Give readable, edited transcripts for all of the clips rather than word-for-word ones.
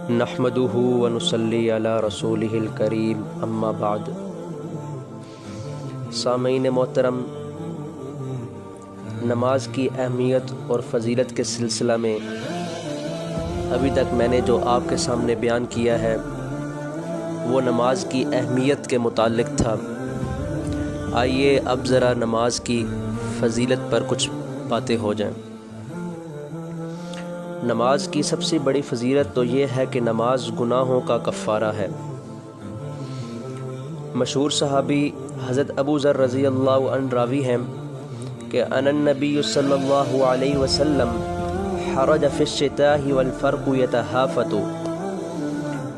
نحمدہ ونصلی علی رسولہ الکریم اما بعد۔ سامعین محترم، نماز کی اہمیت اور فضیلت کے سلسلہ میں ابھی تک میں نے جو آپ کے سامنے بیان کیا ہے وہ نماز کی اہمیت کے متعلق تھا۔ آئیے اب ذرا نماز کی فضیلت پر کچھ باتیں ہو جائیں۔ نماز کی سب سے بڑی فضیلت تو یہ ہے کہ نماز گناہوں کا کفارہ ہے۔ مشہور صحابی حضرت ابو ذر رضی اللہ عنہ راوی ہیں کہ ان النبی صلی اللہ علیہ وسلم حرج فی الشتاء والفرق یتہافت۔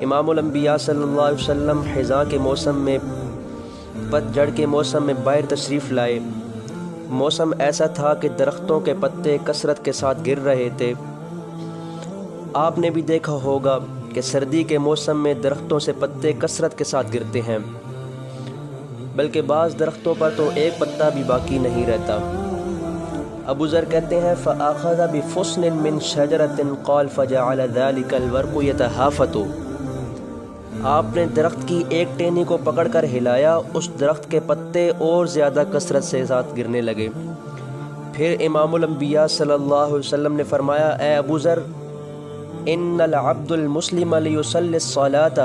امام الانبیاء صلی اللہ علیہ وسلم خزاں کے موسم میں، پت جھڑ کے موسم میں باہر تشریف لائے۔ موسم ایسا تھا کہ درختوں کے پتے کثرت کے ساتھ گر رہے تھے۔ آپ نے بھی دیکھا ہوگا کہ سردی کے موسم میں درختوں سے پتے کثرت کے ساتھ گرتے ہیں، بلکہ بعض درختوں پر تو ایک پتا بھی باقی نہیں رہتا۔ ابو ذر کہتے ہیں فَأَخَذَ بِفُصْنٍ مِّن شَجَرَةٍ قَالَ فَجَعَلَ ذَلِكَ الْوَرْقُ يَتَهَافَتُ۔ آپ نے درخت کی ایک ٹہنی کو پکڑ کر ہلایا، اس درخت کے پتے اور زیادہ کثرت سے ساتھ گرنے لگے۔ پھر امام الانبیاء صلی اللہ علیہ وسلم نے فرمایا، اے ابو ذر، ان العبد المسلم لیصلی الصلاة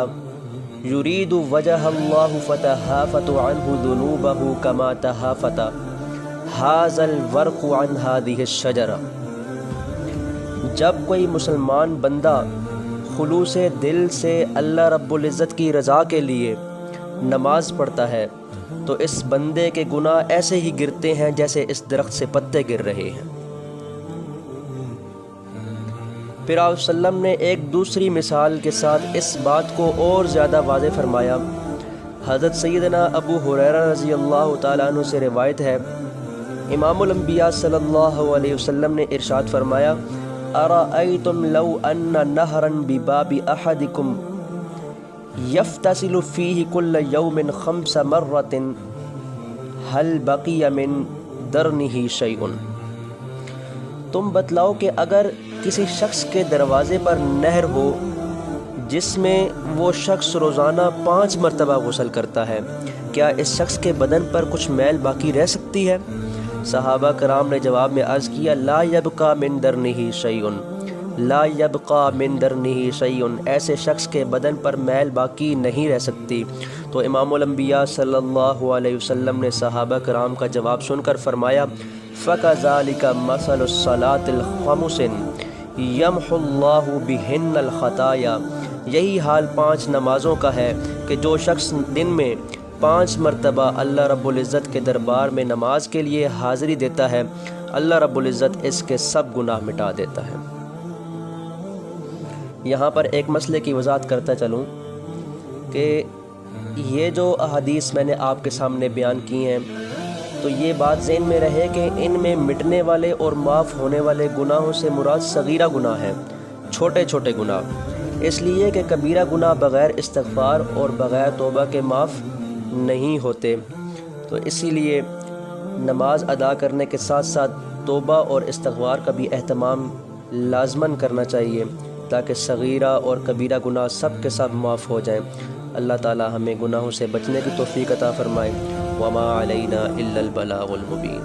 یرید وجہ اللہ فتہافت عنہ ذنوبہ کما تہافت ھذا الورق عن ہذہ الشجرہ۔ جب کوئی مسلمان بندہ خلوص دل سے اللہ رب العزت کی رضا کے لیے نماز پڑھتا ہے تو اس بندے کے گناہ ایسے ہی گرتے ہیں جیسے اس درخت سے پتے گر رہے ہیں۔ پھر آپ وسلم نے ایک دوسری مثال کے ساتھ اس بات کو اور زیادہ واضح فرمایا۔ حضرت سیدنا ابو ہریرہ رضی اللہ تعالیٰ عنہ سے روایت ہے، امام الانبیاء صلی اللہ علیہ وسلم نے ارشاد فرمایا، ارأیتم لو ان نہرا بباب احدکم یفتسل فیہ کل یوم 5 مرات هل بقی من درنہ شیء۔ تم بتلاؤ کہ اگر کسی شخص کے دروازے پر نہر ہو جس میں وہ شخص روزانہ 5 مرتبہ غسل کرتا ہے، کیا اس شخص کے بدن پر کچھ میل باقی رہ سکتی ہے؟ صحابہ کرام نے جواب میں عرض کیا، لا یبقى من درنہ شیء، لا یبقى من درنہ شیء، ایسے شخص کے بدن پر میل باقی نہیں رہ سکتی۔ تو امام الانبیاء صلی اللہ علیہ وسلم نے صحابہ کرام کا جواب سن کر فرمایا، فَكَذَلِكَ مَثَلُ الصَّلَاةِ الْخَمُسٍ يَمْحُ اللَّهُ بِهِنَّ الْخَطَايَا۔ یہی حال 5 نمازوں کا ہے کہ جو شخص دن میں 5 مرتبہ اللہ رب العزت کے دربار میں نماز کے لیے حاضری دیتا ہے، اللہ رب العزت اس کے سب گناہ مٹا دیتا ہے۔ یہاں پر ایک مسئلے کی وضاحت کرتا چلوں کہ یہ جو احادیث میں نے آپ کے سامنے بیان کی ہیں تو یہ بات ذہن میں رہے کہ ان میں مٹنے والے اور معاف ہونے والے گناہوں سے مراد صغیرہ گناہ ہیں، چھوٹے چھوٹے گناہ، اس لیے کہ کبیرہ گناہ بغیر استغفار اور بغیر توبہ کے معاف نہیں ہوتے۔ تو اسی لیے نماز ادا کرنے کے ساتھ ساتھ توبہ اور استغفار کا بھی اہتمام لازماً کرنا چاہیے تاکہ صغیرہ اور کبیرہ گناہ سب کے سب معاف ہو جائیں۔ اللہ تعالی ہمیں گناہوں سے بچنے کی توفیق عطا فرمائے۔ وما علینا الا البلاغ المبین۔